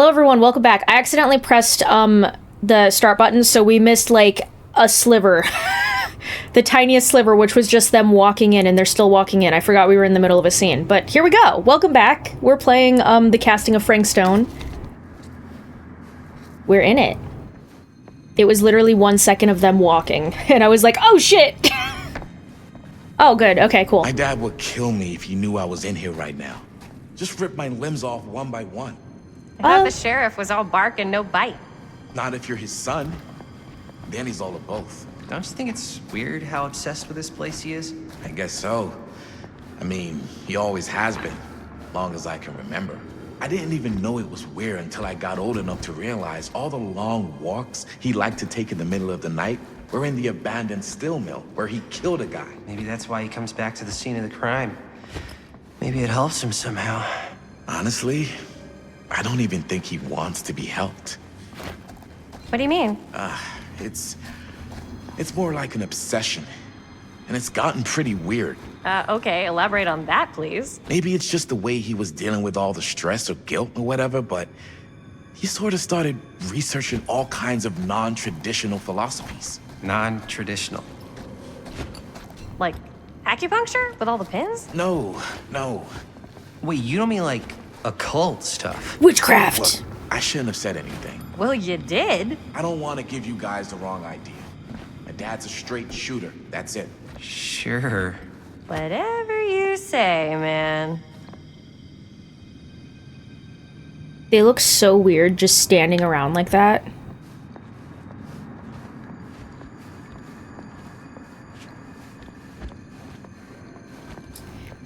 everyone, welcome back. I accidentally pressed the start button, so we missed like a sliver. The tiniest sliver, which was just them walking in, and they're still walking in. I forgot we were in the middle of a scene, but here we go. Welcome back. We're playing the casting of Frank Stone. We're in it. It was literally 1 second of them walking, and I was like, oh shit! Oh, good. Okay, cool. My dad would kill me if he knew I was in here right now. Just rip my limbs off one by one. I thought the sheriff was all bark and no bite. Not if you're his son. Then he's all of both. Don't you think it's weird how obsessed with this place he is? I guess so. I mean, he always has been, long as I can remember. I didn't even know it was weird until I got old enough to realize all the long walks he liked to take in the middle of the night were in the abandoned steel mill where he killed a guy. Maybe that's why he comes back to the scene of the crime. Maybe it helps him somehow. Honestly, I don't even think he wants to be helped. What do you mean? It's more like an obsession. And it's gotten pretty weird. Okay, elaborate on that, please. Maybe it's just the way he was dealing with all the stress or guilt or whatever, but he sort of started researching all kinds of non-traditional philosophies. Non-traditional. Like acupuncture with all the pins? No. Wait, you don't mean like occult stuff? Witchcraft! Look, I shouldn't have said anything. Well, you did. I don't want to give you guys the wrong idea. My dad's a straight shooter, that's it. Sure. Whatever you say, man. They look so weird just standing around like that.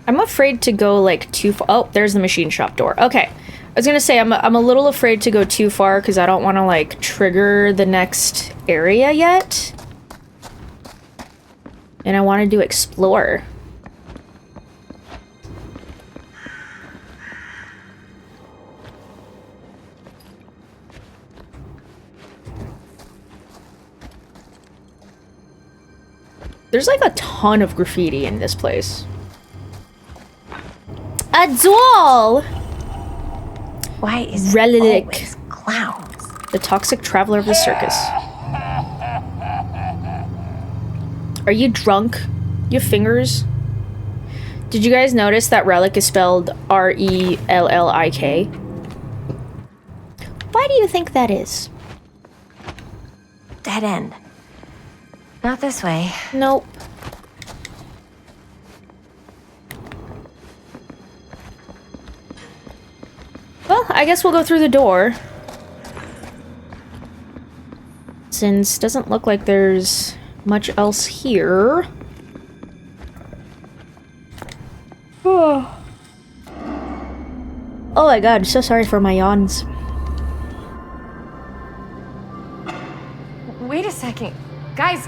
I'm afraid to go like too far. Oh, there's the machine shop door. Okay. I was gonna say I'm a little afraid to go too far because I don't want to like trigger the next area yet. And I wanted to explore. There's like a ton of graffiti in this place. A doll! Why is Relic. it always clowns? The toxic traveler of the circus. Are you drunk? You have fingers? Did you guys notice that Relic is spelled R-E-L-L-I-K? Why do you think that is? Dead end. Not this way. Nope. Well, I guess we'll go through the door. Since doesn't look like there's much else here. Oh. Oh my god, so sorry for my yawns. Wait a second. Guys,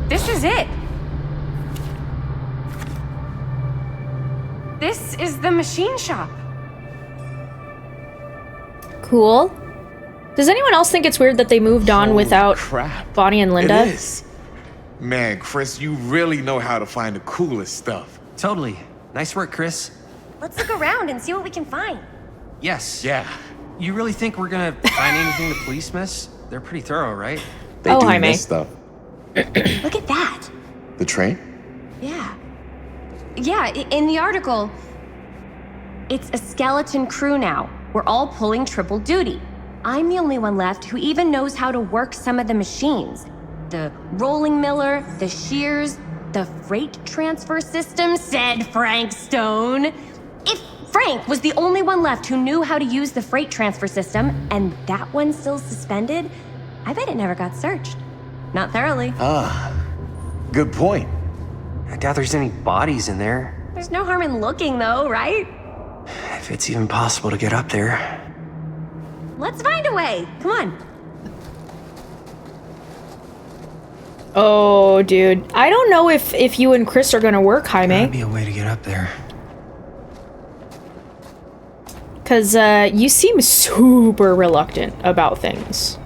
this is it. This is the machine shop. Cool. Does anyone else think it's weird that they moved on Holy without crap. Bonnie and Linda? It is. Man, Chris, you really know how to find the coolest stuff. Totally. Nice work, Chris. Let's look around and see what we can find. Yes. Yeah. You really think we're gonna find anything the police miss? They're pretty thorough, right? They Oh, do Jaime. miss stuff. Look at that. The train? Yeah. Yeah, in the article, it's a skeleton crew now. We're all pulling triple duty. I'm the only one left who even knows how to work some of the machines. The rolling miller, the shears, the freight transfer system, said Frank Stone. If Frank was the only one left who knew how to use the freight transfer system, and that one's still suspended, I bet it never got searched. Not thoroughly. Good point. I doubt there's any bodies in there. There's no harm in looking, though, right? If it's even possible to get up there. Let's find a way. Come on. Oh, dude. I don't know if you and Chris are gonna work, Gotta Jaime. be a way to get up there. Because you seem super reluctant about things.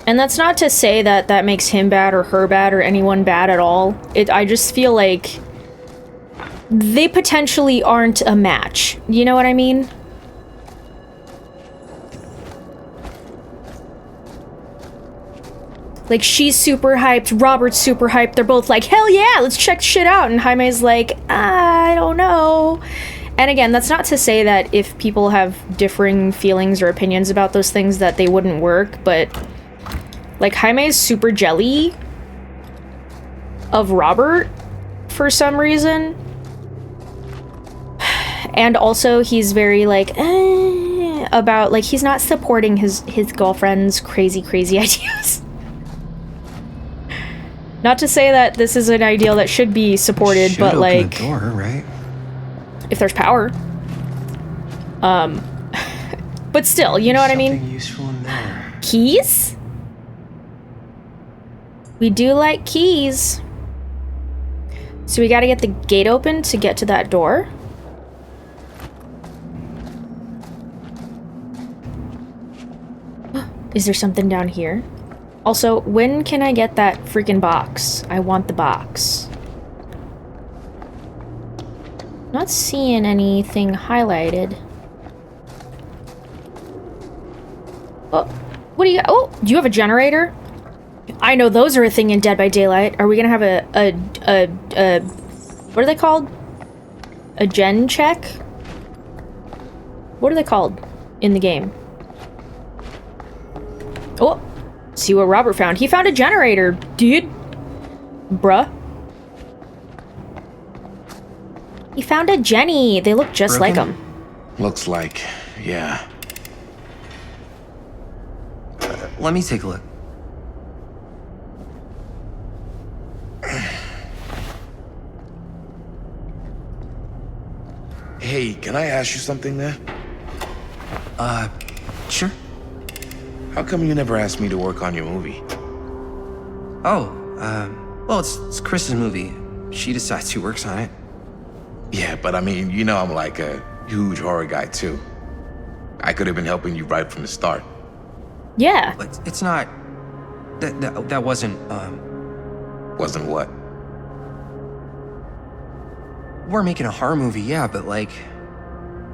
And that's not to say that that makes him bad or her bad or anyone bad at all. I just feel like they potentially aren't a match. You know what I mean? Like, she's super hyped, Robert's super hyped, they're both like, hell yeah, let's check shit out, and Jaime's like, I don't know. And again, that's not to say that if people have differing feelings or opinions about those things that they wouldn't work, but, like, Jaime's super jelly of Robert for some reason. And also, he's very, like, about, like, he's not supporting his girlfriend's crazy ideas. Not to say that this is an ideal that should be supported, but like, the door, right? If there's power. But still, you know what I mean? Something useful in there. Keys? We do like keys. So we gotta get the gate open to get to that door. Is there something down here? Also, when can I get that freaking box? I want the box. Not seeing anything highlighted. Oh, what do you got? Oh, do you have a generator? I know those are a thing in Dead by Daylight. Are we gonna have a what are they called? A gen check? What are they called in the game? Oh, see what Robert found. He found a generator, dude. Bruh. He found a Jenny. They look just like him. Looks like, yeah. Let me take a look. Hey, can I ask you something there? Sure. How come you never asked me to work on your movie? Oh, well, it's Chris's movie. She decides who works on it. Yeah, but I mean, you know I'm like a huge horror guy too. I could have been helping you right from the start. Yeah. But it's not... That wasn't, Wasn't what? We're making a horror movie, yeah, but like...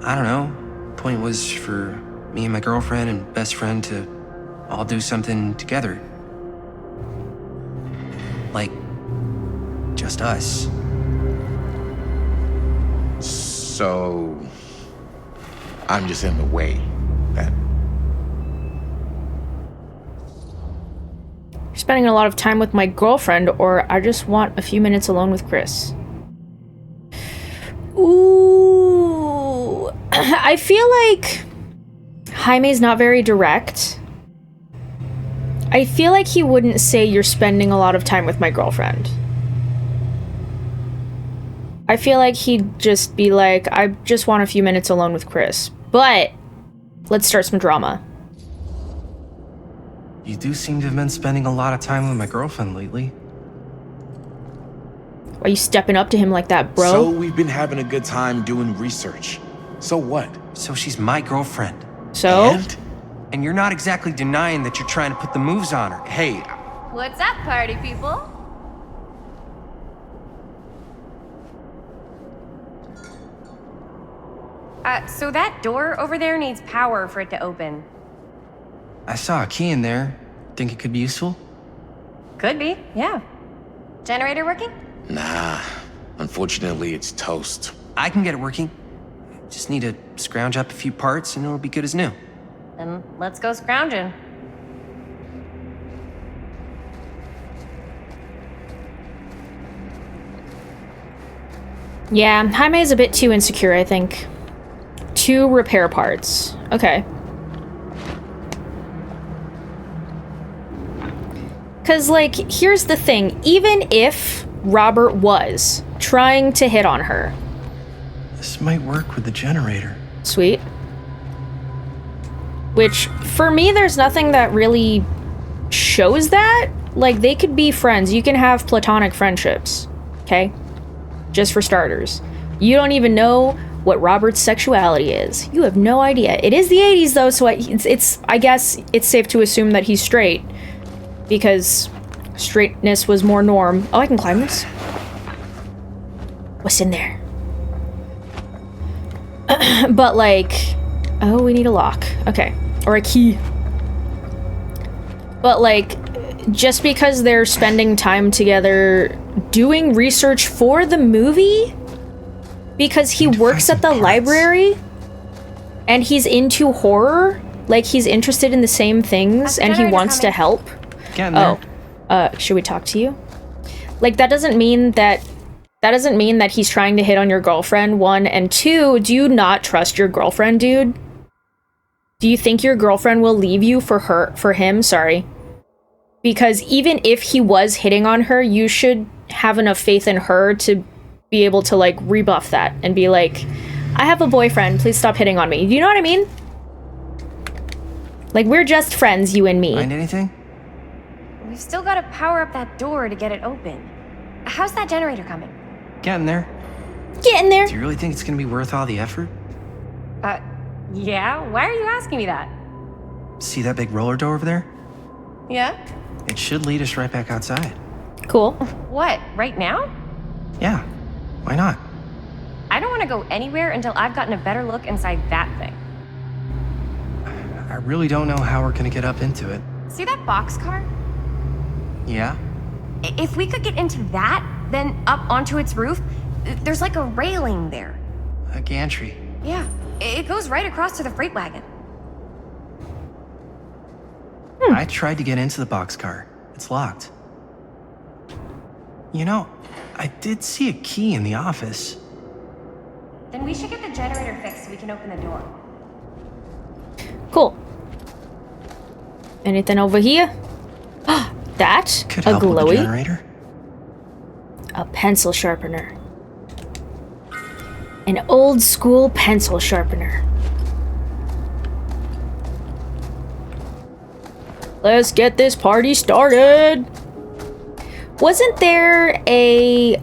I don't know. Point was for me and my girlfriend and best friend to all do something together. Like... just us. So... I'm just in the way, then. Spending a lot of time with my girlfriend, or I just want a few minutes alone with Chris. Ooh. I feel like Jaime's not very direct. I feel like he wouldn't say you're spending a lot of time with my girlfriend. I feel like he'd just be like, I just want a few minutes alone with Chris. But let's start some drama. You do seem to have been spending a lot of time with my girlfriend lately. Why are you stepping up to him like that, bro? So we've been having a good time doing research. So what? So she's my girlfriend. So? And you're not exactly denying that you're trying to put the moves on her. Hey, What's up, party people? So that door over there needs power for it to open. I saw a key in there. Think it could be useful? Could be, yeah. Generator working? nah. Unfortunately, it's toast. I can get it working. Just need to scrounge up a few parts and it'll be good as new. Then let's go scrounging. Yeah, Jaime is a bit too insecure, I think. 2 repair parts. Okay. Because, like, here's the thing. Even if Robert was trying to hit on her... This might work with the generator. Sweet. Which, for me, there's nothing that really shows that. Like, they could be friends. You can have platonic friendships. Okay? Just for starters. You don't even know what Robert's sexuality is. You have no idea. It is the 80s, though, so I guess it's safe to assume that he's straight. Because straightness was more norm. Oh, I can climb this? What's in there? But like, oh, we need a lock. Okay. Or a key. But like, just because they're spending time together doing research for the movie, because he works at the library and he's into horror, like he's interested in the same things and he wants to help. Getting there. Should we talk to you? Like, that doesn't mean that he's trying to hit on your girlfriend, one, and two, do you not trust your girlfriend, dude? Do you think your girlfriend will leave you for him? Sorry. Because even if he was hitting on her, you should have enough faith in her to be able to, like, rebuff that and be like, I have a boyfriend, please stop hitting on me. You know what I mean? Like, we're just friends, you and me. Find anything? We've still got to power up that door to get it open. How's that generator coming? Getting there. Get in there. Do you really think it's gonna be worth all the effort? Yeah? Why are you asking me that? See that big roller door over there? Yeah? It should lead us right back outside. Cool. What, right now? Yeah. Why not? I don't want to go anywhere until I've gotten a better look inside that thing. I really don't know how we're gonna get up into it. See that boxcar? Yeah? If we could get into that, then up onto its roof, there's like a railing there. A gantry. Yeah, it goes right across to the freight wagon. I tried to get into the boxcar. It's locked. You know, I did see a key in the office. Then we should get the generator fixed so we can open the door. Cool. Anything over here? That? Could a help with the glowy? generator. A pencil sharpener. An old school pencil sharpener. Let's get this party started. Wasn't there a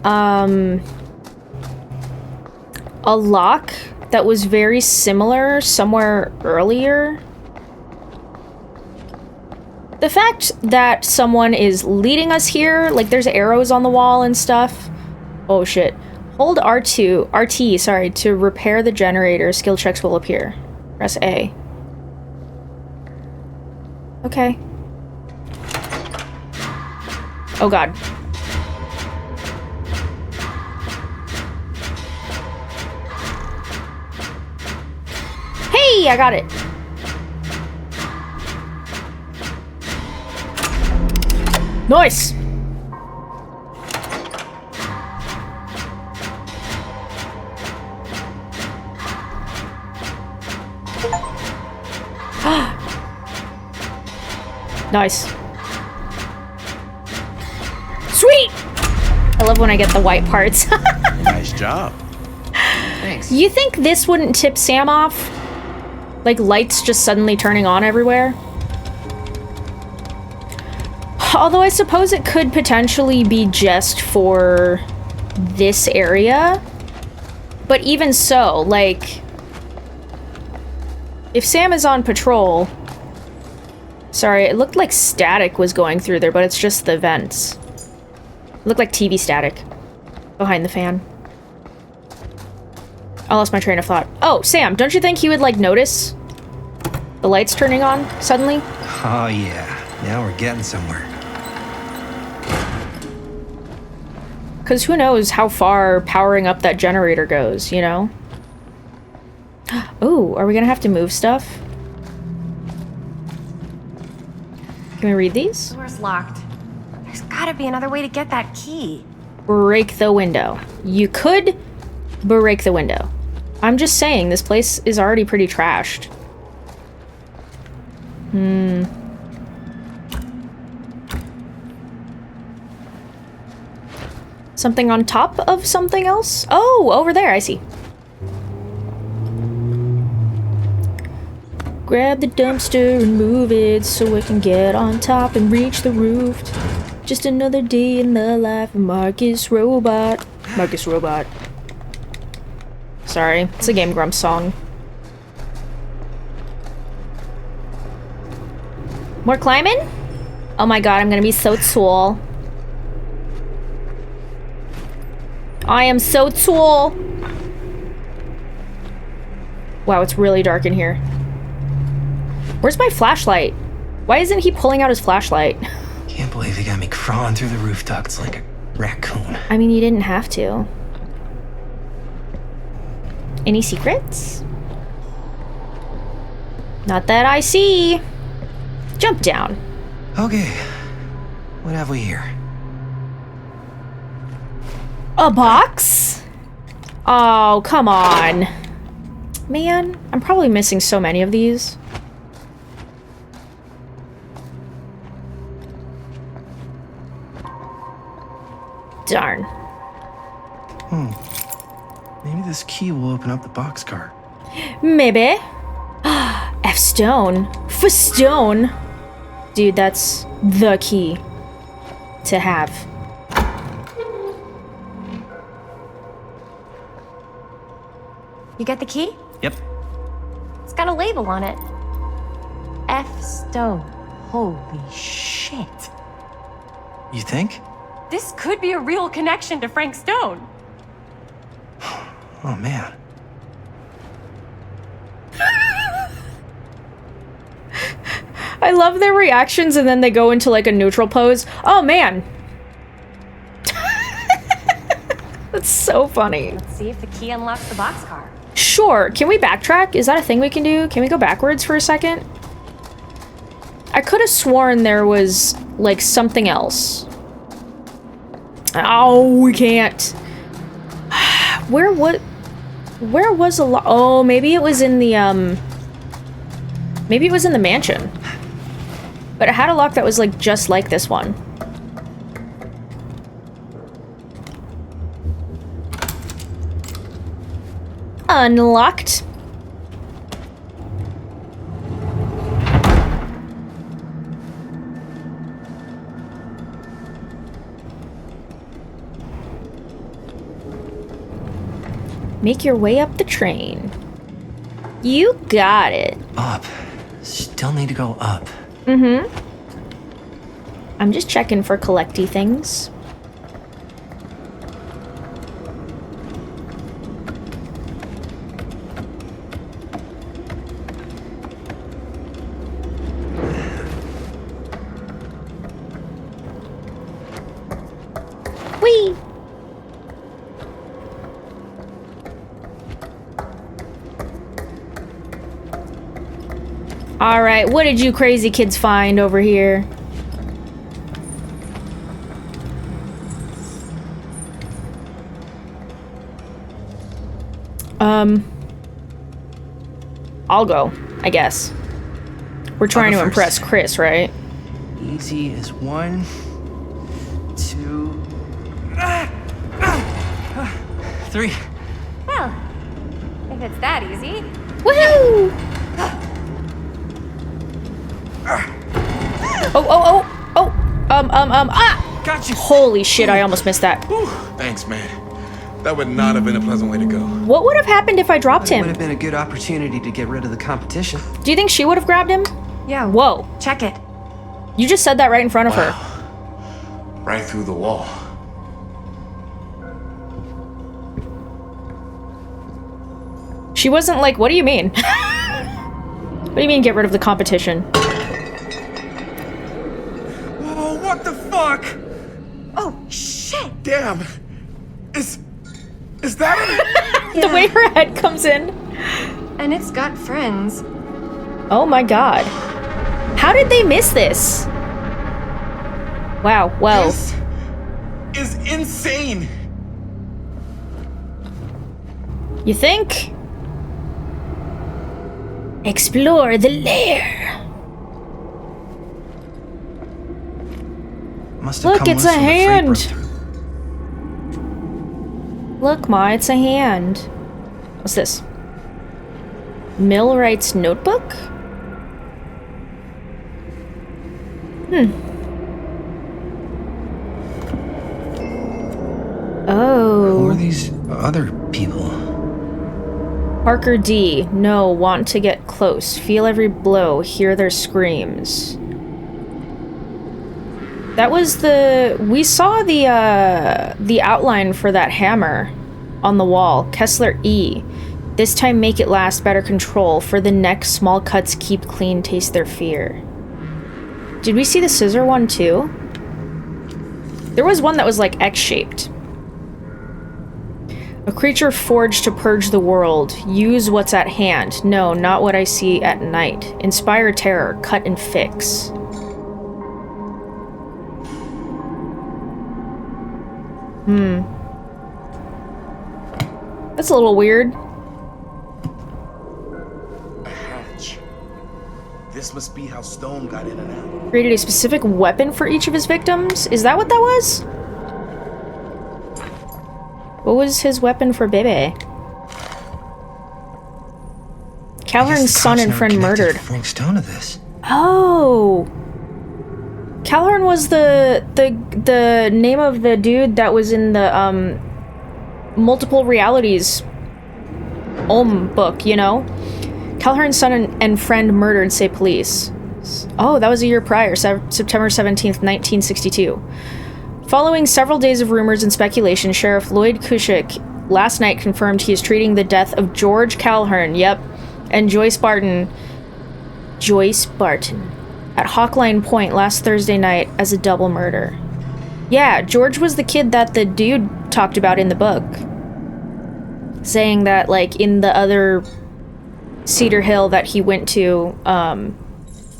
lock that was very similar somewhere earlier? The fact that someone is leading us here, like there's arrows on the wall and stuff. Oh shit. Hold RT, sorry, to repair the generator. Skill checks will appear. Press A. Okay. Oh god. Hey, I got it. Nice. Nice. Sweet! I love when I get the white parts. Nice job. Thanks. You think this wouldn't tip Sam off? Like lights just suddenly turning on everywhere? Although I suppose it could potentially be just for this area. But even so, like, if Sam is on patrol... Sorry, it looked like static was going through there, but it's just the vents. It looked like TV static behind the fan. I lost my train of thought. Oh, Sam, don't you think he would, like, notice the lights turning on suddenly? Oh yeah, now we're getting somewhere. Because who knows how far powering up that generator goes, you know? Oh, are we gonna have to move stuff? Can we read these? The door's locked. There's gotta be another way to get that key. Break the window. You could break the window. I'm just saying, this place is already pretty trashed. Something on top of something else? Oh, over there, I see. Grab the dumpster and move it so it can get on top and reach the roof. Just another day in the life of Marcus Robot. Marcus Robot. Sorry, it's a Game Grumps song. More climbing? Oh my god, I'm gonna be so tall. I am so tall. Wow, it's really dark in here. Where's my flashlight? Why isn't he pulling out his flashlight? Can't believe they got me crawling through the roof ducts like a raccoon. I mean, you didn't have to. Any secrets? Not that I see. Jump down. Okay, what have we here? A box? Oh, come on. Man, I'm probably missing so many of these. Darn. Maybe this key will open up the boxcar. Maybe. F stone. For stone. Dude, that's the key to have. You get the key? Yep. It's got a label on it. F Stone. Holy shit. You think? This could be a real connection to Frank Stone. Oh, man. I love their reactions and then they go into like a neutral pose. Oh man. That's so funny. Let's see if the key unlocks the boxcar. Sure. Can we backtrack? Is that a thing we can do? Can we go backwards for a second? I could have sworn there was like something else. Oh, we can't. Where was the lock? Oh, maybe it was in the maybe it was in the mansion. But it had a lock that was like just like this one. Unlocked. Make your way up the train. You got it. Up. Still need to go up. Mm-hmm. I'm just checking for collecty things. Whee! Alright, what did you crazy kids find over here? I'll go, I guess. We're trying to impress Chris, right? Easy as 1, 2, 3. Well, if it's that easy. Woohoo! Gotcha. Holy shit, I almost missed that. Whew, thanks, man. That would not have been a pleasant way to go. What would have happened if I dropped It would him? have been a good opportunity to get rid of the competition. Do you think she would have grabbed him? Yeah. Whoa. Check it. You just said that right in front of her. Right through the wall. She wasn't like, what do you mean? What do you mean get rid of the competition? Whoa, what the fuck? Oh, shit! Damn. Is that it? The way her head comes in. And it's got friends. Oh my god. How did they miss this? Wow, well. This is insane. You think? Explore the lair. Must have Look, come it's loose a when the freight hand. broke through. Look, Ma, it's a hand. What's this? Millwright's notebook? Oh. Who are these other people? Parker D. No, want to get close. Feel every blow. Hear their screams. That was the... We saw the outline for that hammer on the wall. Kessler E. This time make it last, better control. For the next, small cuts keep clean, taste their fear. Did we see the scissor one too? There was one that was like X-shaped. A creature forged to purge the world. Use what's at hand. No, not what I see at night. Inspire terror. Cut and fix. That's a little weird. A hatch. This must be how Stone got in and out. Created a specific weapon for each of his victims? Is that what that was? What was his weapon for Bebe? Calhoun's son and friend murdered. Frank Stone to this. Oh! Calhoun was the name of the dude that was in the, multiple realities book, you know? Calhoun's son and friend murdered, say police. Oh, that was a year prior, September 17th, 1962. Following several days of rumors and speculation, Sheriff Lloyd Cushik last night confirmed he is treating the death of George Calhoun, and Joyce Barton, at Hawkline Point last Thursday night as a double murder. Yeah, George was the kid that the dude talked about in the book. Saying that, like, in the other Cedar Hill that he went to,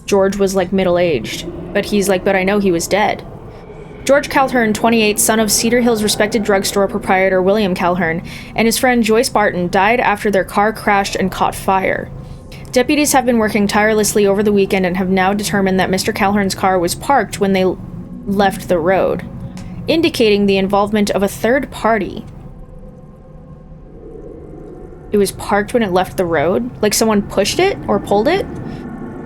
George was, like, middle-aged. But he's like, but I know he was dead. George Calhoun, 28, son of Cedar Hill's respected drugstore proprietor William Calhoun, and his friend Joyce Barton died after their car crashed and caught fire. Deputies have been working tirelessly over the weekend and have now determined that Mr. Calhoun's car was parked when they left the road, indicating the involvement of a third party. It was parked when it left the road? Like someone pushed it or pulled it?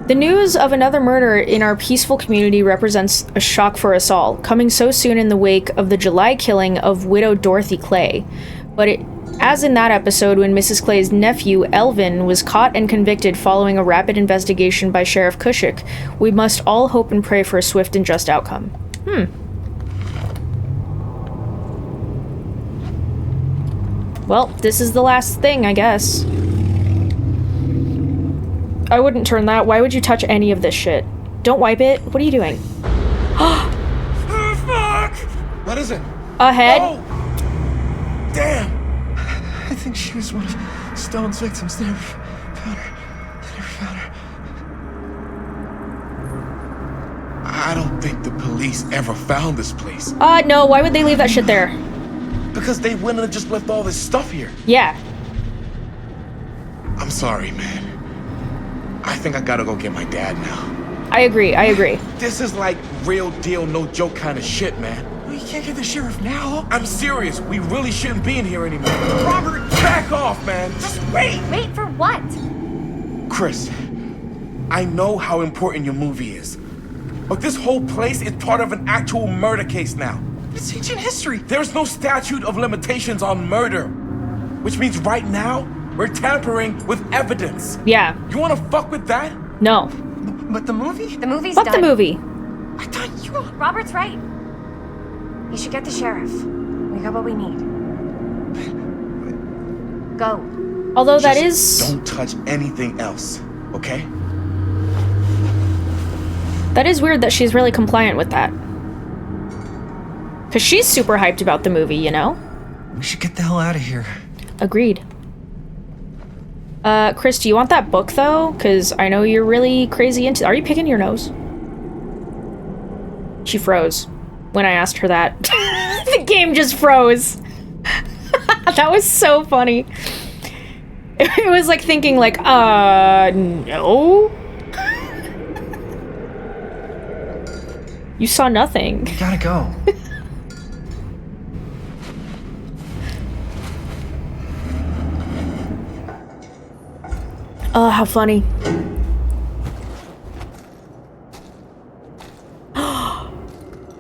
The news of another murder in our peaceful community represents a shock for us all, coming so soon in the wake of the July killing of widow Dorothy Clay. But as in that episode when Mrs. Clay's nephew, Elvin, was caught and convicted following a rapid investigation by Sheriff Cushik, we must all hope and pray for a swift and just outcome. Well, this is the last thing, I guess. I wouldn't turn that. Why would you touch any of this shit? Don't wipe it. What are you doing? Fuck! What is it? A head? Oh! Damn! I think she was one of Stone's victims. They never found her. I don't think the police ever found this place. No. Why would they leave that shit there? Because they wouldn't have just left all this stuff here. Yeah. I'm sorry, man. I think I gotta go get my dad now. I agree. This is like real deal, no joke kind of shit, man. We can't get the sheriff now. I'm serious. We really shouldn't be in here anymore. Robert, back off, man. Just wait. Wait for what? Chris, I know how important your movie is. But this whole place is part of an actual murder case now. It's ancient history. There's no statute of limitations on murder. Which means right now, we're tampering with evidence. Yeah. You wanna fuck with that? No. But the movie? The movie's Fuck done. the movie. I thought you... Robert's right. You should get the sheriff. We got what we need. Go. Although that Just is... don't touch anything else, okay? That is weird that she's really compliant with that. Because she's super hyped about the movie, you know? We should get the hell out of here. Agreed. Chris, do you want that book, though? Because I know you're really crazy into... Are you picking your nose? She froze when I asked her that. The game just froze. That was so funny. It was like thinking like, no? You saw nothing. We gotta go. Oh, how funny.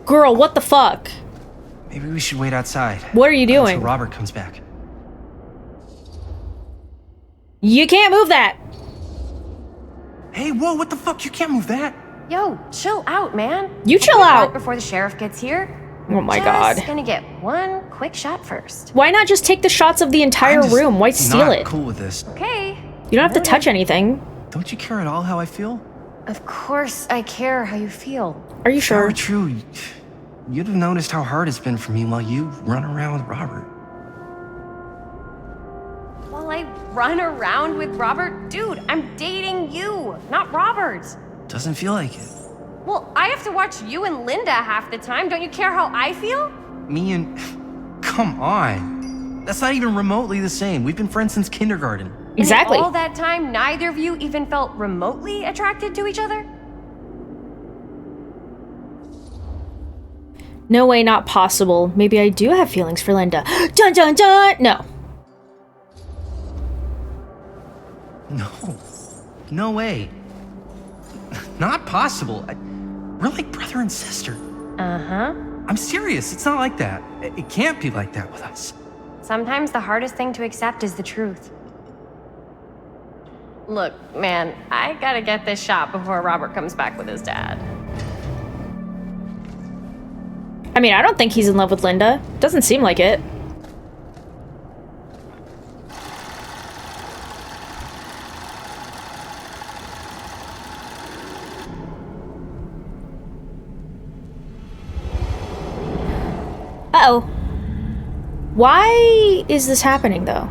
Girl, what the fuck? Maybe we should wait outside. What are you doing? Until Robert comes back. You can't move that. Hey, whoa, what the fuck? You can't move that. Yo, chill out, man. You chill We'll be out. back before the sheriff gets here. Oh my god. Just gonna get one quick shot first. Why not just take the shots of the entire I'm just room? Why steal not it? cool with this. Okay. You don't have to touch anything. Don't you care at all how I feel? Of course I care how you feel. Are you If that were sure? true, you'd have noticed how hard it's been for me while you run around with Robert. While I run around with Robert? Dude, I'm dating you, not Robert. Doesn't feel like it. Well, I have to watch you and Linda half the time. Don't you care how I feel? Me and... Come on. That's not even remotely the same. We've been friends since kindergarten. Exactly. And in all that time, neither of you even felt remotely attracted to each other? No way, not possible. Maybe I do have feelings for Linda. Dun dun dun! No. No. No way. Not possible. We're like brother and sister. Uh-huh. I'm serious. It's not like that. It can't be like that with us. Sometimes the hardest thing to accept is the truth. Look, man, I gotta get this shot before Robert comes back with his dad. I mean, I don't think he's in love with Linda. Doesn't seem like it. Uh-oh. Why is this happening, though?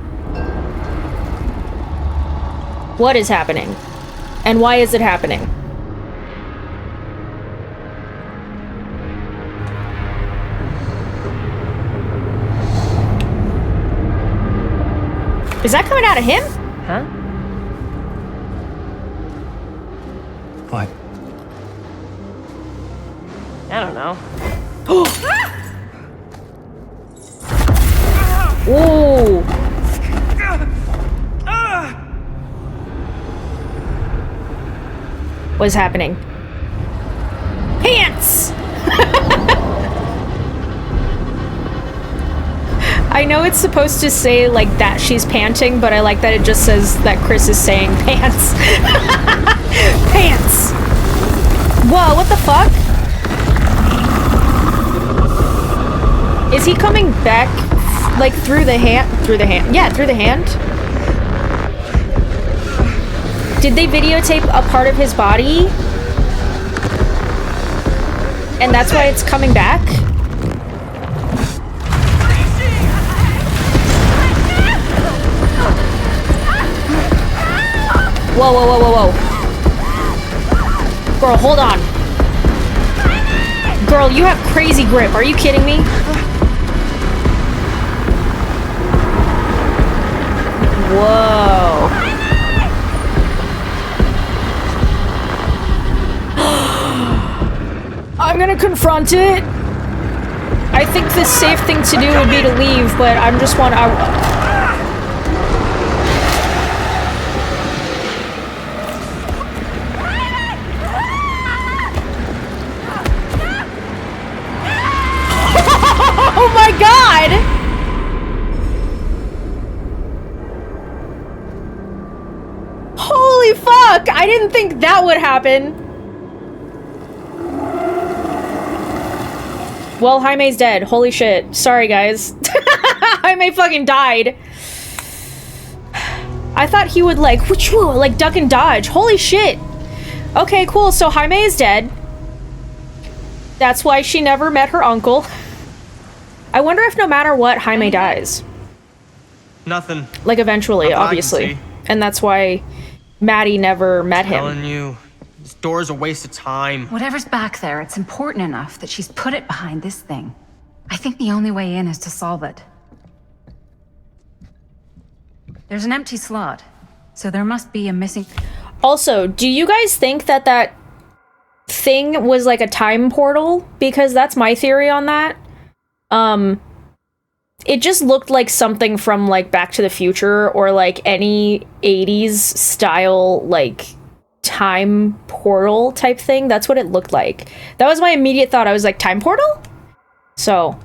What is happening? And why is it happening? Is that coming out of him? Huh? What? I don't know. Ooh. What is happening? Pants! I know it's supposed to say, like, that she's panting, but I like that it just says that Chris is saying pants. Pants! Whoa, what the fuck? Is he coming back, like, through the hand? Through the hand? Yeah, through the hand. Did they videotape a part of his body? And that's why it's coming back? Whoa, whoa, whoa, whoa, whoa. Girl, hold on. Girl, you have crazy grip. Are you kidding me? Whoa. I'm gonna confront it. I think the safe thing to do would be to leave, but I'm just want Oh my god! Holy fuck! I didn't think that would happen. Well, Jaime's dead. Holy shit. Sorry, guys. Jaime fucking died. I thought he would, like, duck and dodge. Holy shit. Okay, cool. So Jaime is dead. That's why she never met her uncle. I wonder if no matter what, Jaime dies. Nothing. Like, eventually, Not that I can obviously. see. And that's why Maddie never met him. Telling you, this door's a waste of time. Whatever's back there, it's important enough that she's put it behind this thing. I think the only way in is to solve it. There's an empty slot, so there must be a missing... Also, do you guys think that that thing was like a time portal? Because that's my theory on that. It just looked like something from, like, Back to the Future or, like, any 80s style, like, time portal type thing. That's what it looked like. That was my immediate thought. I was like, time portal? So,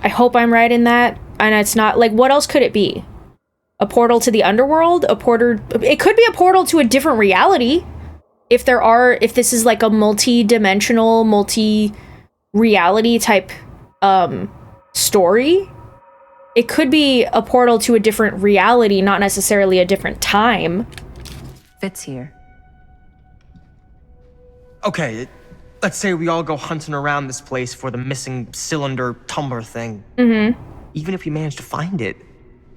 I hope I'm right in that. And it's not, like, what else could it be? A portal to the underworld? A portal... It could be a portal to a different reality. If this is, like, a multi-dimensional, reality type story. It could be a portal to a different reality, not necessarily a different time. Fits here. Okay, let's say we all go hunting around this place for the missing cylinder tumbler thing. Even if we manage to find it,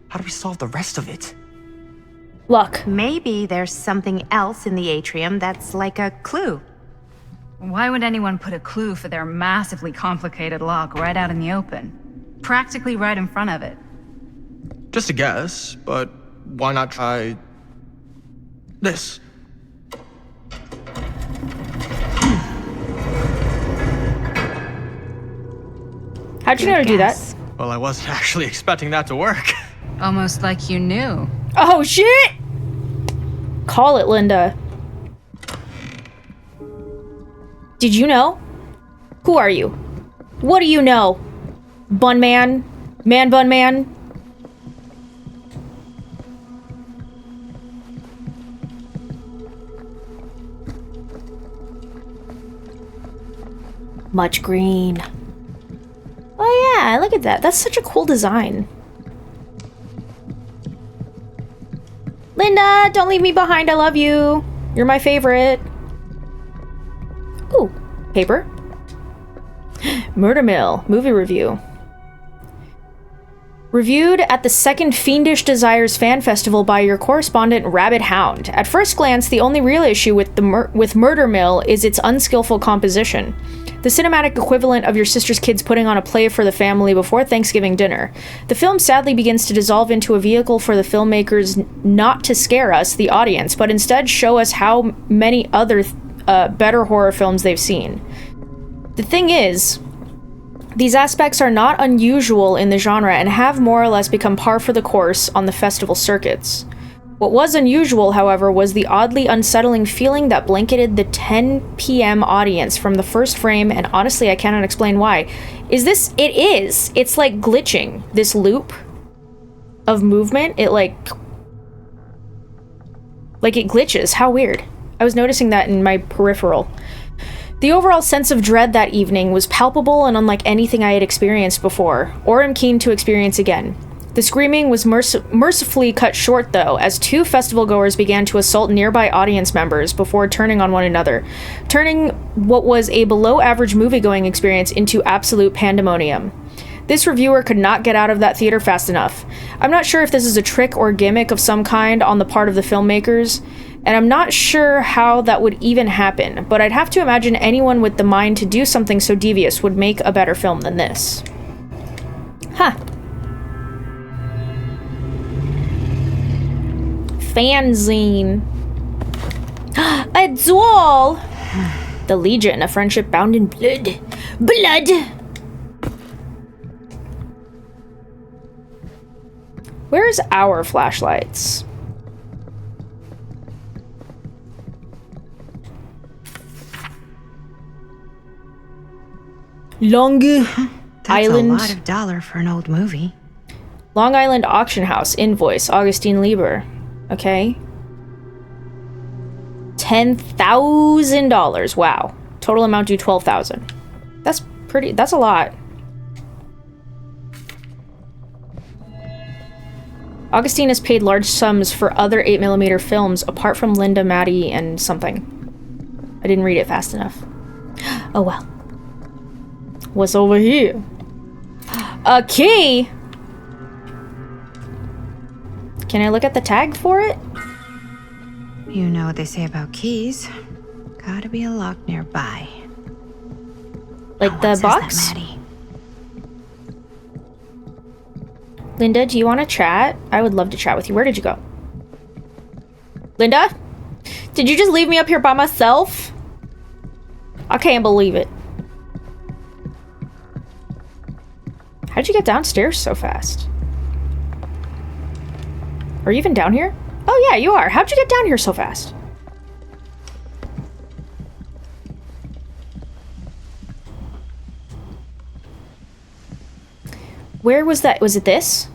how do we solve the rest of it? Luck. Maybe there's something else in the atrium that's like a clue. Why would anyone put a clue for their massively complicated lock right out in the open? Practically right in front of it. Just a guess, but why not try this? How'd you know to do that? Guess. Well, I wasn't actually expecting that to work. Almost like you knew. Oh, shit! Call it, Linda. Did you know? Who are you? What do you know? Bun man? Man bun man? Much green. Oh yeah, look at that. That's such a cool design. Linda, don't leave me behind. I love you. You're my favorite. Ooh, paper. Murder Mill, movie review. Reviewed at the second Fiendish Desires Fan Festival by your correspondent Rabbit Hound. At first glance, the only real issue with Murder Mill is its unskillful composition. The cinematic equivalent of your sister's kids putting on a play for the family before Thanksgiving dinner. The film sadly begins to dissolve into a vehicle for the filmmakers not to scare us, the audience, but instead show us how many other better horror films they've seen. The thing is, these aspects are not unusual in the genre and have more or less become par for the course on the festival circuits. What was unusual, however, was the oddly unsettling feeling that blanketed the 10 p.m. audience from the first frame, and honestly, I cannot explain why. It is. It's like glitching. This loop of movement, it like it glitches. How weird. I was noticing that in my peripheral. The overall sense of dread that evening was palpable and unlike anything I had experienced before, or am keen to experience again. The screaming was mercifully cut short, though, as two festival goers began to assault nearby audience members before turning on one another, turning what was a below-average movie-going experience into absolute pandemonium. This reviewer could not get out of that theater fast enough. I'm not sure if this is a trick or gimmick of some kind on the part of the filmmakers, and I'm not sure how that would even happen, but I'd have to imagine anyone with the mind to do something so devious would make a better film than this. Huh. Fanzine. A duel! The Legion, a friendship bound in blood. Blood! Where's our flashlights? Long Island. That's a lot of dollar for an old movie. Long Island Auction House, invoice, Augustine Lieber. Okay. $10,000. Wow. Total amount due $12,000. That's a lot. Augustine has paid large sums for other 8mm films apart from Linda, Maddie, and something. I didn't read it fast enough. Oh well. What's over here? A key? Can I look at the tag for it? You know what they say about keys. Gotta be a lock nearby. Like No the one says box? that, Maddie. Linda, do you want to chat? I would love to chat with you. Where did you go? Linda? Did you just leave me up here by myself? I can't believe it. How'd you get downstairs so fast? Are you even down here? Oh yeah, you are. How'd you get down here so fast? Where was that? Was it this?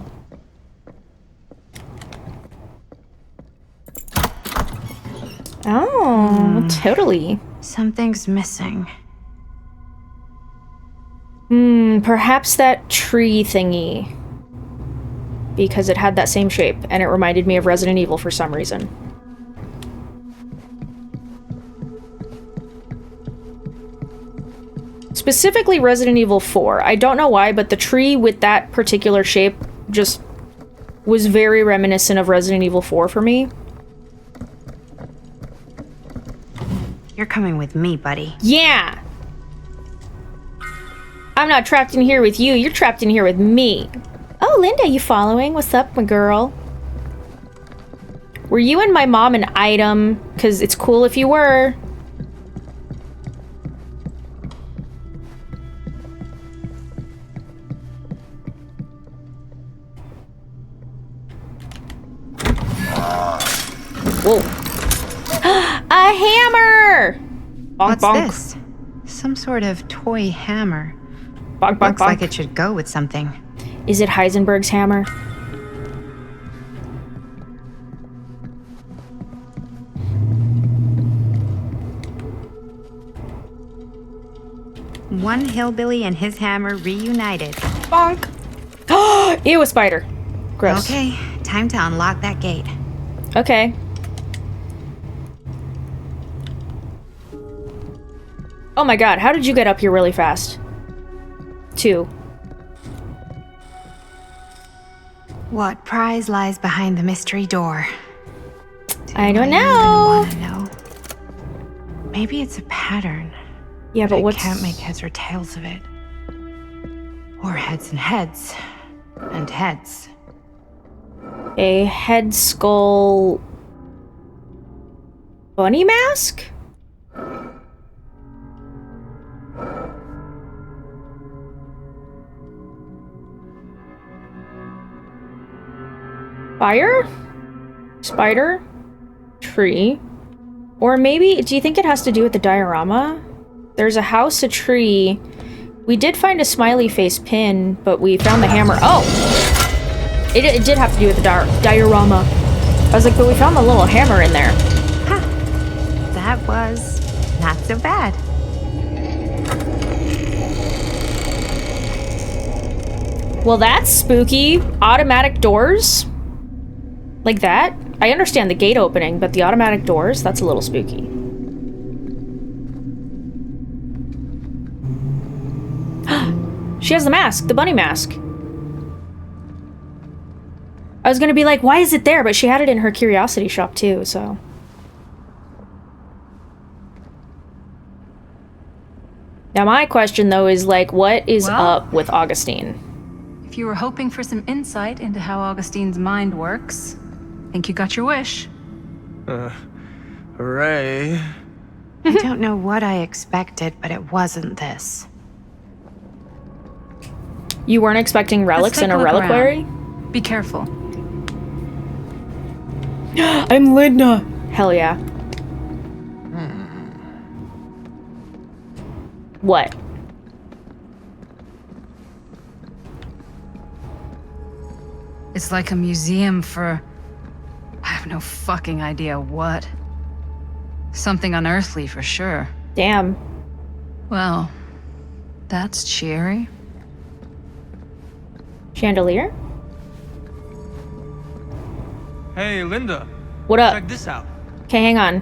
Oh, totally. Something's missing. Perhaps that tree thingy. Because it had that same shape, and it reminded me of Resident Evil for some reason. Specifically Resident Evil 4. I don't know why, but the tree with that particular shape just was very reminiscent of Resident Evil 4 for me. You're coming with me, buddy. Yeah! I'm not trapped in here with you, you're trapped in here with me. Oh, Linda, you following? What's up, my girl? Were you and my mom an item? Because it's cool if you were. Whoa. A hammer! Bonk, What's bonk. this? Some sort of toy hammer. Bonk, bonk, Looks bonk. like it should go with something. Is it Heisenberg's hammer? One hillbilly and his hammer reunited. Bonk! Ew, a spider. Gross. Okay, time to unlock that gate. Okay. Oh my god, how did you get up here really fast? 2. What prize lies behind the mystery door? I don't Do know. even wanna know? Maybe it's a pattern. Yeah, but I what's... can't make heads or tails of it. Or heads and heads. And heads. A head skull... bunny mask? Fire? Spider? Tree? Or maybe, do you think it has to do with the diorama? There's a house, a tree. We did find a smiley face pin, but we found the hammer. Oh! It did have to do with the diorama. I was like, but we found the little hammer in there. Huh. That was not so bad. Well, that's spooky. Automatic doors? Like that? I understand the gate opening, but the automatic doors? That's a little spooky. She has the mask, the bunny mask. I was gonna be like, why is it there? But she had it in her curiosity shop too, so. Now my question though is like, what is up with Augustine? If you were hoping for some insight into how Augustine's mind works, I think you got your wish. Hooray. I don't know what I expected, but it wasn't this. You weren't expecting relics take in a a look reliquary? around. Be careful. I'm Linda! Hell yeah. What? It's like a museum for... I have no fucking idea what. Something unearthly for sure. Damn. Well, that's cheery. Chandelier? Hey, Linda. What up? Check this out. Okay, hang on.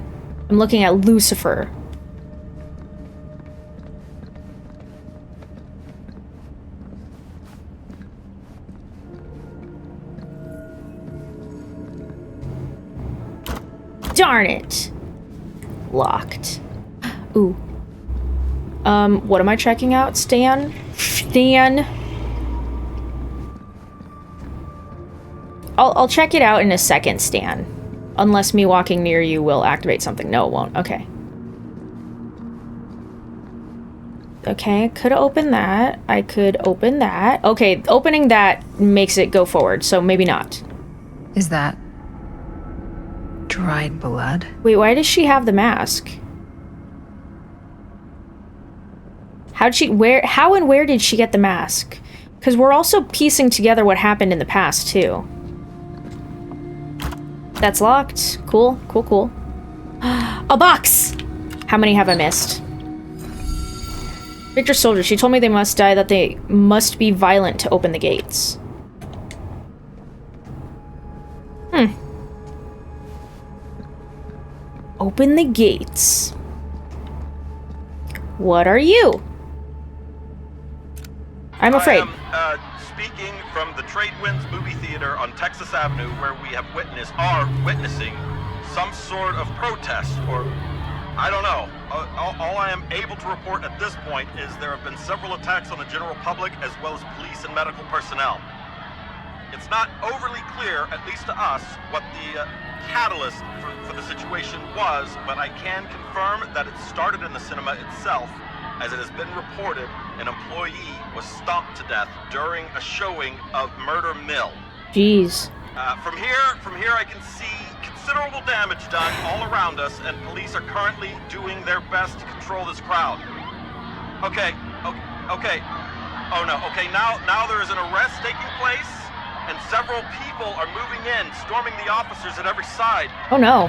I'm looking at Lucifer. Darn it! Locked. Ooh. What am I checking out? Stan? Stan? I'll check it out in a second, Stan. Unless me walking near you will activate something. No, it won't. Okay. Okay, I could open that. I could open that. Okay, opening that makes it go forward, so maybe not. Is that... dried blood? Wait, why does she have the mask? How and where did she get the mask? Because we're also piecing together what happened in the past, too. That's locked. Cool, cool, cool. A box! How many have I missed? Victor soldiers. She told me they must die, that they must be violent to open the gates. Open the gates. What are you? I'm afraid. I am speaking from the Trade Winds Movie Theater on Texas Avenue, where we are witnessing some sort of protest, or I don't know. All I am able to report at this point is there have been several attacks on the general public as well as police and medical personnel. It's not overly clear, at least to us, what the catalyst for the situation was, but I can confirm that it started in the cinema itself, as it has been reported an employee was stomped to death during a showing of Murder Mill. Jeez. From here I can see considerable damage done all around us, and police are currently doing their best to control this crowd. Okay. Oh no, okay, now there is an arrest taking place, and several people are moving in, storming the officers at every side. Oh no.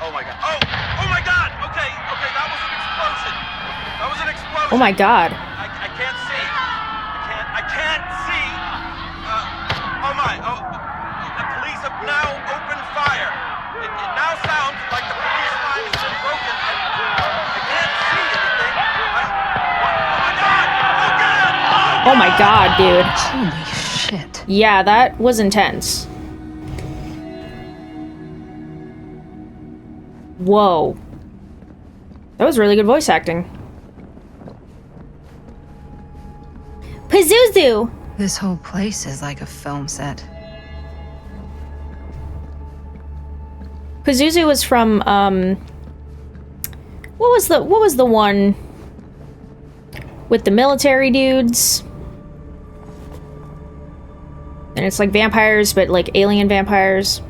Oh my god. Oh my god! Okay, that was an explosion. That was an explosion. Oh my god. I can't see. I can't see. The police have now opened fire. It now sounds like the police line has been broken, and I can't see anything. Oh my god, dude. Holy shit. Yeah, that was intense. Whoa. That was really good voice acting. Pazuzu! This whole place is like a film set. Pazuzu was from, what was the one with the military dudes? And it's like vampires, but like alien vampires.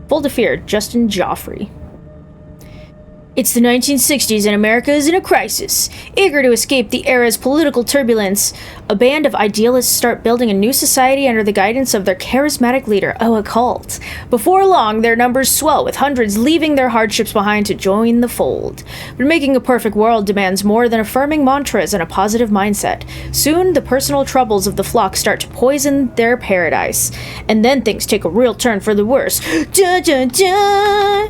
Full to Fear, Justin Joffrey. It's the 1960s and America is in a crisis. Eager to escape the era's political turbulence, a band of idealists start building a new society under the guidance of their charismatic leader, a cult. Before long, their numbers swell, with hundreds leaving their hardships behind to join the fold. But making a perfect world demands more than affirming mantras and a positive mindset. Soon, the personal troubles of the flock start to poison their paradise. And then things take a real turn for the worse. Dun, dun, dun.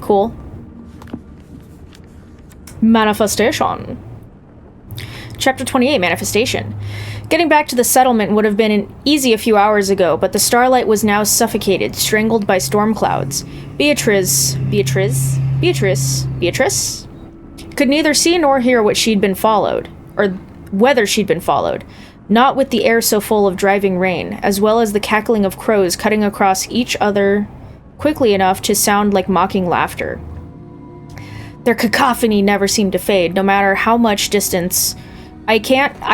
Cool. Manifestation. Chapter 28, Manifestation. Getting back to the settlement would have been easy a few hours ago, but the starlight was now suffocated, strangled by storm clouds. Beatrice could neither see nor hear what she'd been followed, or whether she'd been followed, not with the air so full of driving rain, as well as the cackling of crows cutting across each other quickly enough to sound like mocking laughter. Their cacophony never seemed to fade, no matter how much distance. I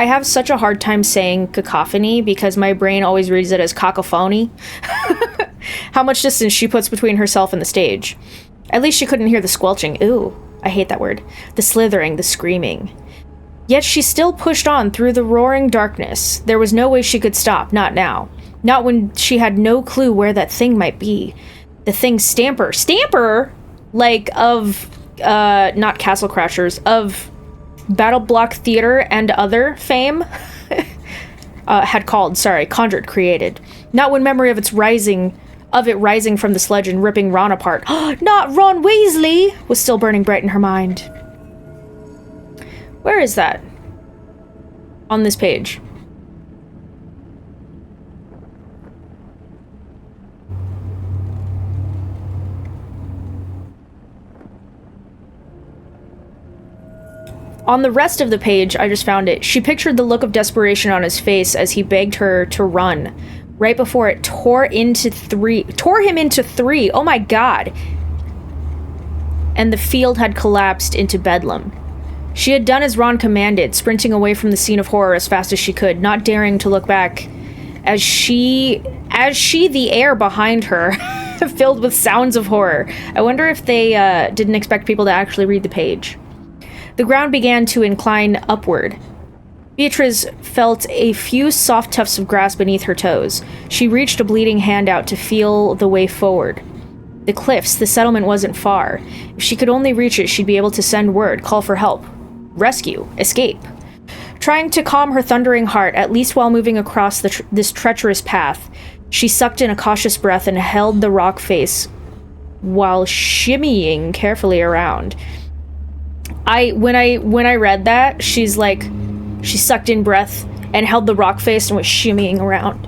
have such a hard time saying cacophony because my brain always reads it as cacophony. How much distance she puts between herself and the stage. At least she couldn't hear the squelching. Ooh, I hate that word. The slithering, the screaming. Yet she still pushed on through the roaring darkness. There was no way she could stop, not now. Not when she had no clue where that thing might be. The thing Stamper. Stamper? Like, of... not Castle Crashers, of Battle Block Theater and other fame, conjured, created. Not when memory of it rising from the sledge and ripping Ron apart, not Ron Weasley, was still burning bright in her mind. Where is that? On this page. On the rest of the page, I just found it. She pictured the look of desperation on his face as he begged her to run, right before it tore him into three. Oh my god. And the field had collapsed into bedlam. She had done as Ron commanded, sprinting away from the scene of horror as fast as she could, not daring to look back, as the air behind her filled with sounds of horror. I wonder if they didn't expect people to actually read the page. The ground began to incline upward. Beatrice felt a few soft tufts of grass beneath her toes. She reached a bleeding hand out to feel the way forward. The cliffs, the settlement wasn't far. If she could only reach it, she'd be able to send word, call for help. rescue, escape. Trying to calm her thundering heart, at least while moving across this treacherous path, she sucked in a cautious breath and held the rock face while shimmying carefully around. When I read that, she's like, she sucked in breath and held the rock face and was shimmying around.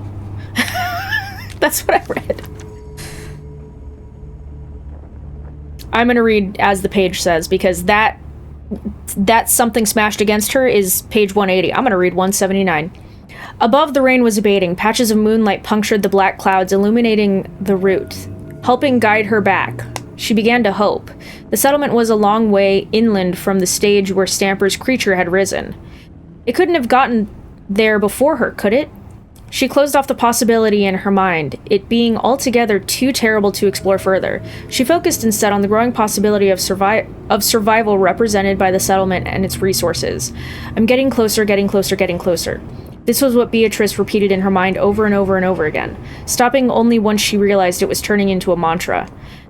That's what I read. I'm gonna read as the page says, because that something smashed against her is page 180. I'm gonna read 179. Above, the rain was abating. Patches of moonlight punctured the black clouds, illuminating the route, helping guide her back. She began to hope. The settlement was a long way inland from the stage where Stamper's creature had risen. It couldn't have gotten there before her, could it? She closed off the possibility in her mind, it being altogether too terrible to explore further. She focused instead on the growing possibility of survival represented by the settlement and its resources. I'm getting closer, getting closer, getting closer. This was what Beatrice repeated in her mind over and over and over again, stopping only once she realized it was turning into a mantra.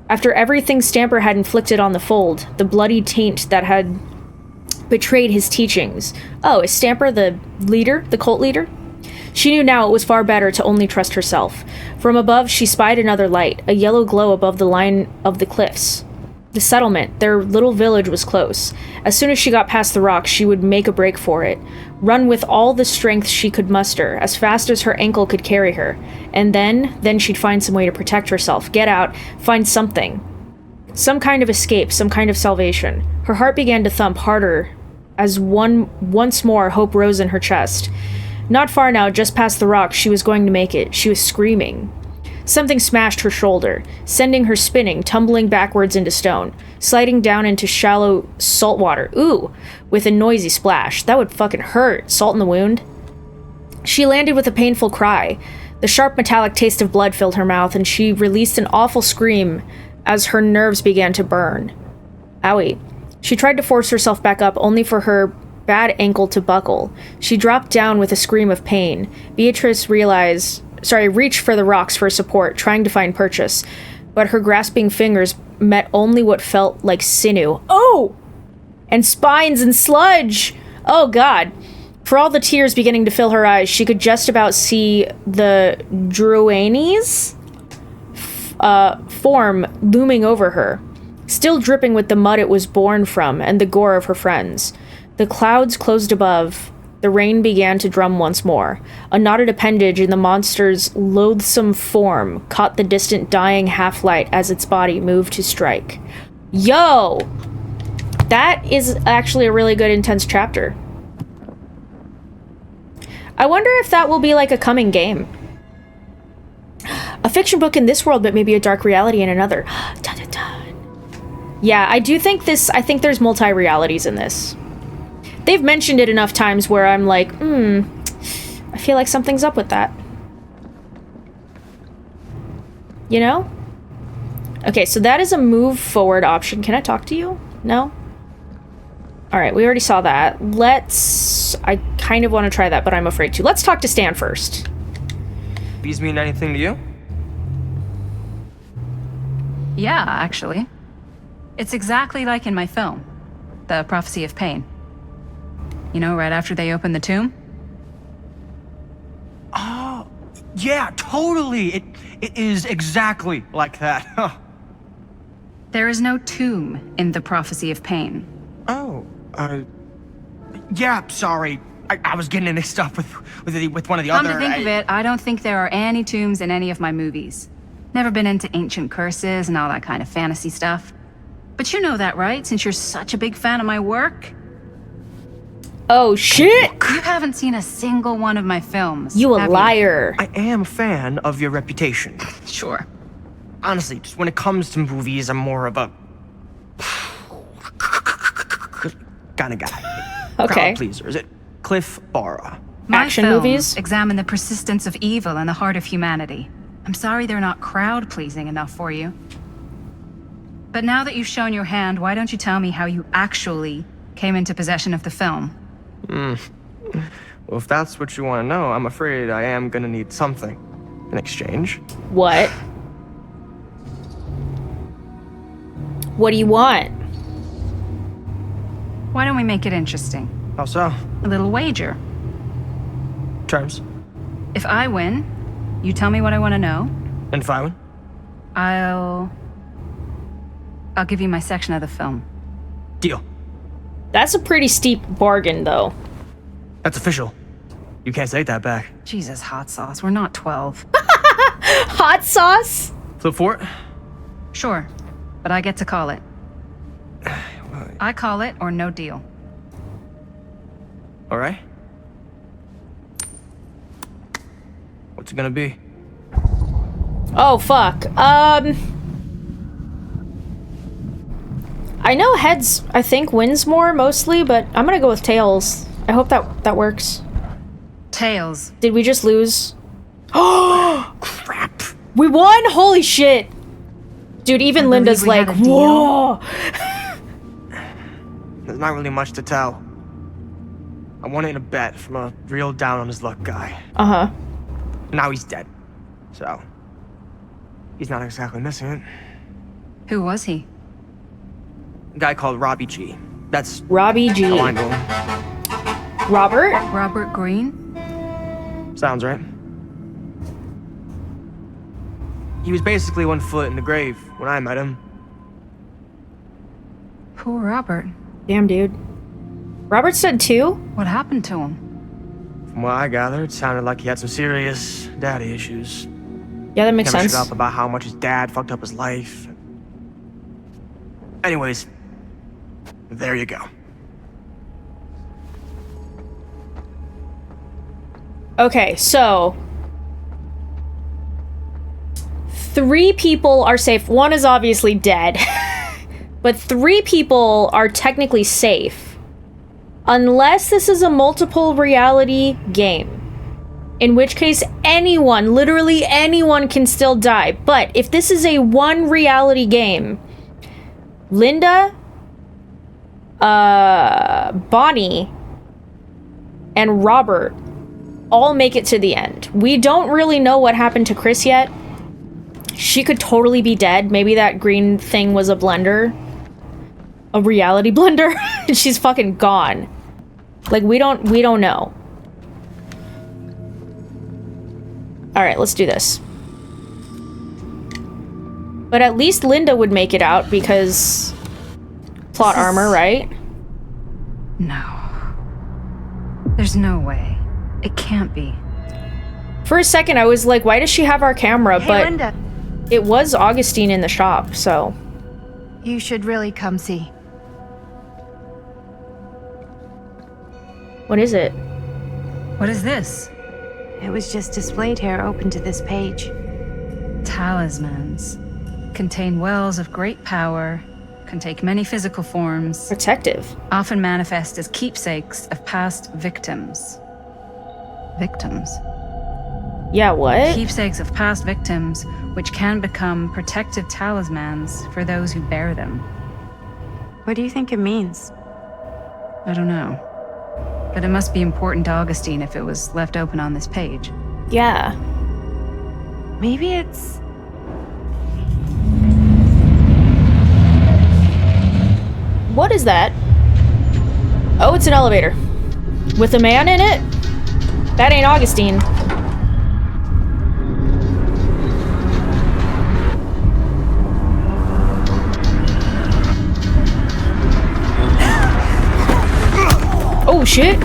After everything Stamper had inflicted on the Fold, the bloody taint that had betrayed his teachings. Oh, is Stamper the leader, the cult leader? She knew now it was far better to only trust herself. From above, she spied another light, a yellow glow above the line of the cliffs. The settlement, their little village, was close. As soon as she got past the rocks, she would make a break for it, run with all the strength she could muster, as fast as her ankle could carry her. And then she'd find some way to protect herself, get out, find something. Some kind of escape, some kind of salvation. Her heart began to thump harder as once more hope rose in her chest. Not far now, just past the rocks, she was going to make it. She was screaming. Something smashed her shoulder, sending her spinning, tumbling backwards into stone, sliding down into shallow salt water. Ooh, with a noisy splash. That would fucking hurt. Salt in the wound. She landed with a painful cry. The sharp metallic taste of blood filled her mouth, and she released an awful scream as her nerves began to burn. Owie. She tried to force herself back up, only for her bad ankle to buckle. She dropped down with a scream of pain. Beatrice reached for the rocks for support, trying to find purchase, but her grasping fingers met only what felt like sinew. Oh! And spines and sludge! Oh, God. For all the tears beginning to fill her eyes, she could just about see the Druani's form looming over her, still dripping with the mud it was born from and the gore of her friends. The clouds closed above. The rain began to drum once more. A knotted appendage in the monster's loathsome form caught the distant dying half-light as its body moved to strike. Yo! That is actually a really good, intense chapter. I wonder if that will be like a coming game. A fiction book in this world, but maybe a dark reality in another. Dun, dun, dun. Yeah, I think there's multi-realities in this. They've mentioned it enough times where I'm like, I feel like something's up with that. You know? Okay, so that is a move forward option. Can I talk to you? No? Alright, we already saw that. I kind of want to try that, but I'm afraid to. Let's talk to Stan first. These mean anything to you? Yeah, actually. It's exactly like in my film, The Prophecy of Pain. You know, right after they open the tomb? Oh, yeah, totally. It is exactly like that. Huh. There is no tomb in The Prophecy of Pain. Oh, yeah, sorry. I was getting it mixed up with one of the Come other... to think of it, I don't think there are any tombs in any of my movies. Never been into ancient curses and all that kind of fantasy stuff. But you know that, right? Since you're such a big fan of my work? Oh, shit! You haven't seen a single one of my films. You a liar. I am a fan of your reputation. Sure. Honestly, just when it comes to movies, I'm more of a... kind of guy. Okay. Crowd pleaser. Is it Cliff Barra? My Action films movies? examine the persistence of evil in the heart of humanity. I'm sorry they're not crowd-pleasing enough for you. But now that you've shown your hand, why don't you tell me how you actually came into possession of the film? Well, if that's what you want to know, I'm afraid I am gonna need something in exchange. What? What do you want? Why don't we make it interesting? How so? A little wager. Terms. If I win, you tell me what I want to know. And if I win? I'll give you my section of the film. Deal. That's a pretty steep bargain, though. That's official. You can't take that back. Jesus, hot sauce. We're not 12. Hot sauce? Flip for it? Sure, but I get to call it. I call it or no deal. All right. What's it gonna be? Oh, fuck. I know heads, I think, wins more, mostly, but I'm gonna go with tails. I hope that works. Tails. Did we just lose? Oh, crap. We won? Holy shit. Dude, even Linda's we like, had a deal. whoa. There's not really much to tell. I won it in a bet from a real down on his luck guy. Uh-huh. Now he's dead. So, he's not exactly missing it. Who was he? A guy called Robbie G. That's Robbie G. how I know him. Robert? Robert Green? Sounds right. He was basically 1 foot in the grave when I met him. Poor Robert. Damn, dude. Robert said 2? What happened to him? From what I gathered, it sounded like he had some serious daddy issues. Yeah, that makes Never sense. shut up about how much his dad fucked up his life. Anyways, there you go. Okay, so 3 people are safe. 1 is obviously dead. But 3 people are technically safe. Unless this is a multiple reality game. In which case, anyone, literally anyone can still die. But if this is a 1 reality game, Linda, Bonnie, and Robert all make it to the end. We don't really know what happened to Chris yet. She could totally be dead. Maybe that green thing was a blender. A reality blender. And she's fucking gone. Like, we don't know. Alright, let's do this. But at least Linda would make it out because plot armor, right? No. There's no way. It can't be. For a second, I was like, why does she have our camera? Hey, But Linda, it was Augustine in the shop, so... you should really come see. What is it? What is this? It was just displayed here, open to this page. Talismans. Contain wells of great power. Can take many physical forms. Protective. Often manifest as keepsakes of past victims. Victims? Yeah, what? Keepsakes of past victims, which can become protective talismans for those who bear them. What do you think it means? I don't know. But it must be important to Augustine if it was left open on this page. Yeah. Maybe it's... What is that? Oh, it's an elevator. With a man in it? That ain't Augustine. Oh, shit.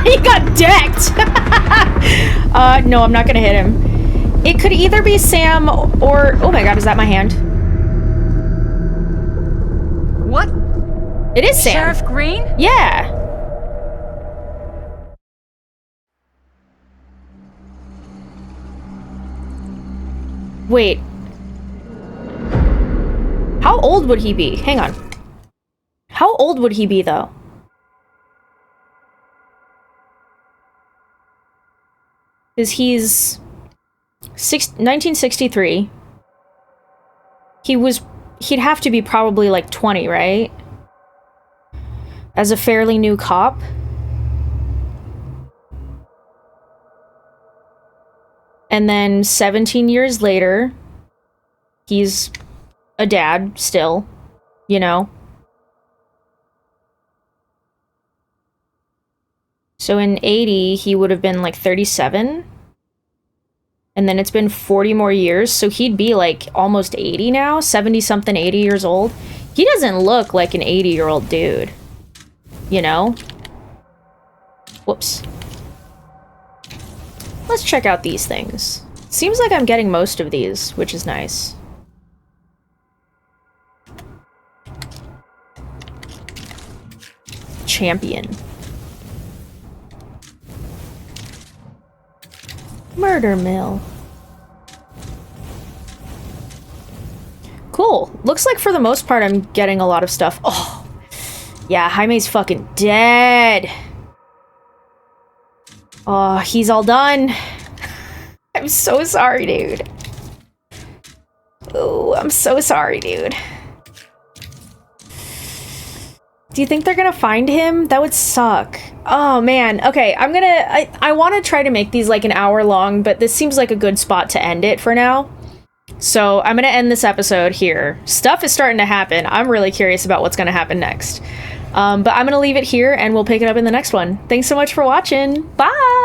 He got decked. No, I'm not gonna hit him. It could either be Sam or... Oh my god, is that my hand? What? It is Sam. Sheriff Green? Yeah. Wait. How old would he be? Hang on. How old would he be, though? Because he's 1963. He'd have to be probably like 20, right? As a fairly new cop. And then 17 years later, he's a dad still, you know? So in 80, he would have been like 37. And then it's been 40 more years, so he'd be like almost 80 now, 70-something, 80 years old. He doesn't look like an 80-year-old dude, you know? Whoops. Let's check out these things. Seems like I'm getting most of these, which is nice. Champion. Murder mill. Cool. Looks like for the most part I'm getting a lot of stuff. Oh, yeah, Jaime's fucking dead. Oh, he's all done. I'm so sorry, dude. Oh, I'm so sorry, dude. Do you think they're gonna find him? That would suck. Oh, man. Okay, I want to try to make these like an hour long, but this seems like a good spot to end it for now. So I'm gonna end this episode here. Stuff is starting to happen. I'm really curious about what's gonna happen next. But I'm gonna leave it here and we'll pick it up in the next one. Thanks so much for watching. Bye!